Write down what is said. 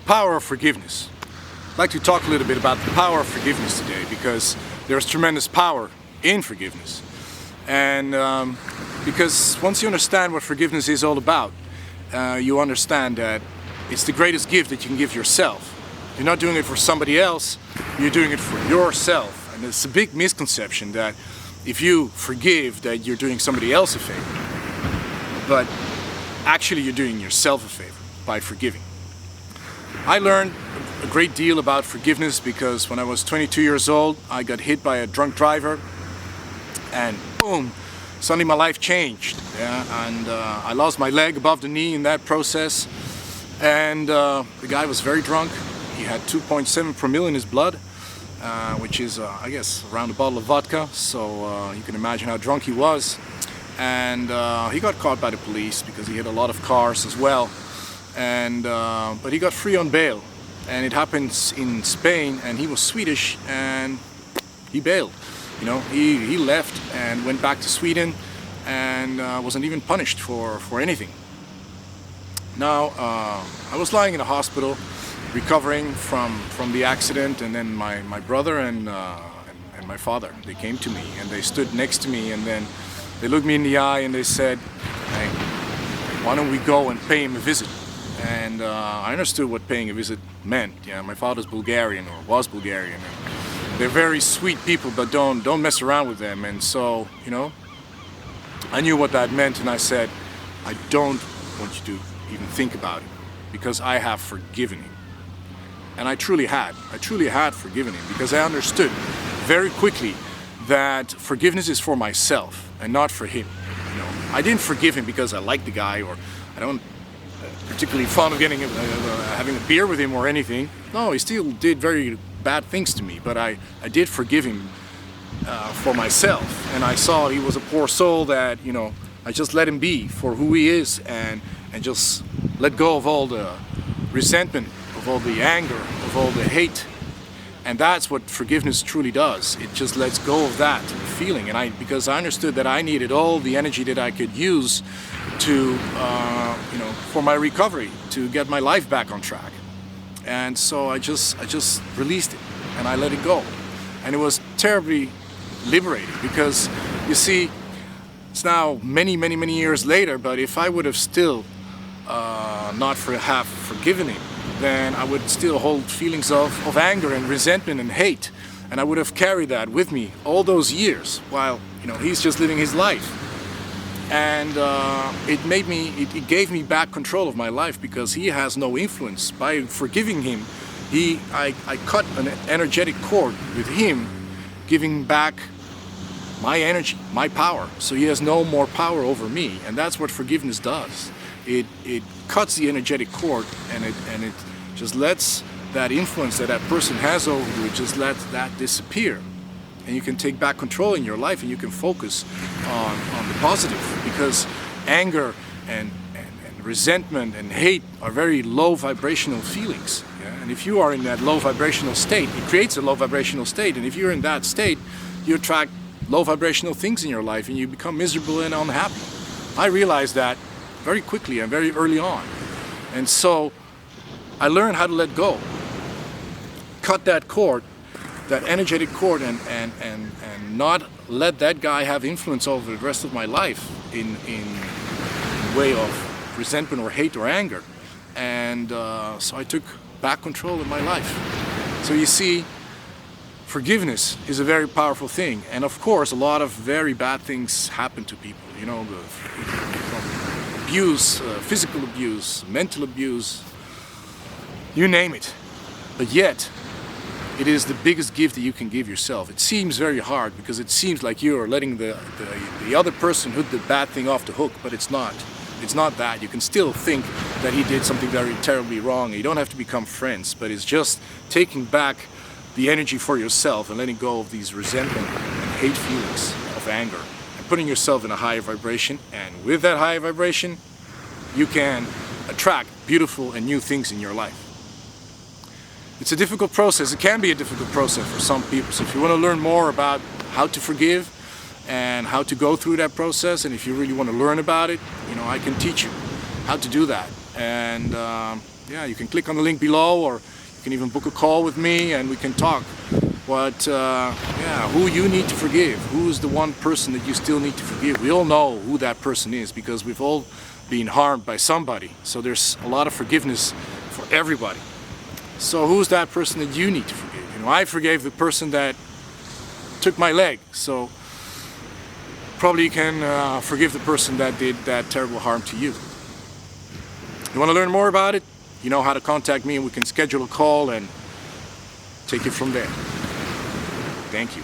Power of forgiveness. I'd like to talk a little bit about the power of forgiveness today, because there's tremendous power in forgiveness. And because once you understand what forgiveness is all about, you understand that it's the greatest gift that you can give yourself. You're not doing it for somebody else, you're doing it for yourself. And it's a big misconception that if you forgive, that you're doing somebody else a favor. But actually you're doing yourself a favor by forgiving. I learned a great deal about forgiveness because when I was 22 years old, I got hit by a drunk driver, and boom, suddenly my life changed. Yeah? And I lost my leg above the knee in that process. And the guy was very drunk. He had 2.7 promille in his blood, which is, I guess, around a bottle of vodka. So you can imagine how drunk he was. And he got caught by the police because he hit a lot of cars as well. And but he got free on bail, and it happens in Spain, and he was Swedish, and he bailed. You know, he left and went back to Sweden, and wasn't even punished for anything. Now I was lying in a hospital recovering from the accident, and then my brother and my father, they came to me and they stood next to me, and then they looked me in the eye and they said, "Hey, why don't we go and pay him a visit?" And I understood what paying a visit meant. Yeah, my father's Bulgarian, or was Bulgarian. And they're very sweet people, but don't mess around with them. And so, you know, I knew what that meant, and I said, I don't want you to even think about it, because I have forgiven him. And I truly had forgiven him, because I understood very quickly that forgiveness is for myself and not for him. You know, I didn't forgive him because I like the guy, or I don't particularly fond of having a beer with him or anything. No, he still did very bad things to me, but I did forgive him for myself. And I saw he was a poor soul that, you know, I just let him be for who he is, and just let go of all the resentment, of all the anger, of all the hate. And that's what forgiveness truly does. It just lets go of that feeling. And because I understood that I needed all the energy that I could use to, you know, for my recovery, to get my life back on track. And so I just released it, and I let it go. And it was terribly liberating, because you see, it's now many years later, but if I would have still not have forgiven him, then I would still hold feelings of anger and resentment and hate, and I would have carried that with me all those years while, you know, he's just living his life. And it gave me back control of my life, because he has no influence. By forgiving him, I cut an energetic cord with him, giving back my energy, my power, so he has no more power over me. And that's what forgiveness does. It cuts the energetic cord, and it just lets that influence that person has over you, it just lets that disappear. And you can take back control in your life, and you can focus on the positive, because anger and resentment and hate are very low vibrational feelings. Yeah? And if you are in that low vibrational state, it creates a low vibrational state, and if you're in that state, you attract low vibrational things in your life, and you become miserable and unhappy. I realized that very quickly and very early on. And so I learned how to let go, cut that cord, that energetic cord, and not let that guy have influence over the rest of my life in way of resentment or hate or anger. And so I took back control of my life. So you see, forgiveness is a very powerful thing. And of course, a lot of very bad things happen to people. You know, from abuse, physical abuse, mental abuse, you name it. But yet, it is the biggest gift that you can give yourself. It seems very hard, because it seems like you're letting the other person who did the bad thing off the hook, but it's not. It's not that. You can still think that he did something very terribly wrong. You don't have to become friends, but it's just taking back the energy for yourself and letting go of these resentment and hate feelings of anger, and putting yourself in a higher vibration. And with that higher vibration, you can attract beautiful and new things in your life. It's a difficult process. It can be a difficult process for some people. So if you want to learn more about how to forgive and how to go through that process, and if you really want to learn about it, you know, I can teach you how to do that. And Yeah, you can click on the link below, or you can even book a call with me and we can talk. But yeah, who you need to forgive, who is the one person that you still need to forgive. We all know who that person is because we've all been harmed by somebody. So there's a lot of forgiveness for everybody. So who's that person that you need to forgive? You know, I forgave the person that took my leg. So probably you can forgive the person that did that terrible harm to you. You want to learn more about it? You know how to contact me and we can schedule a call and take it from there. Thank you.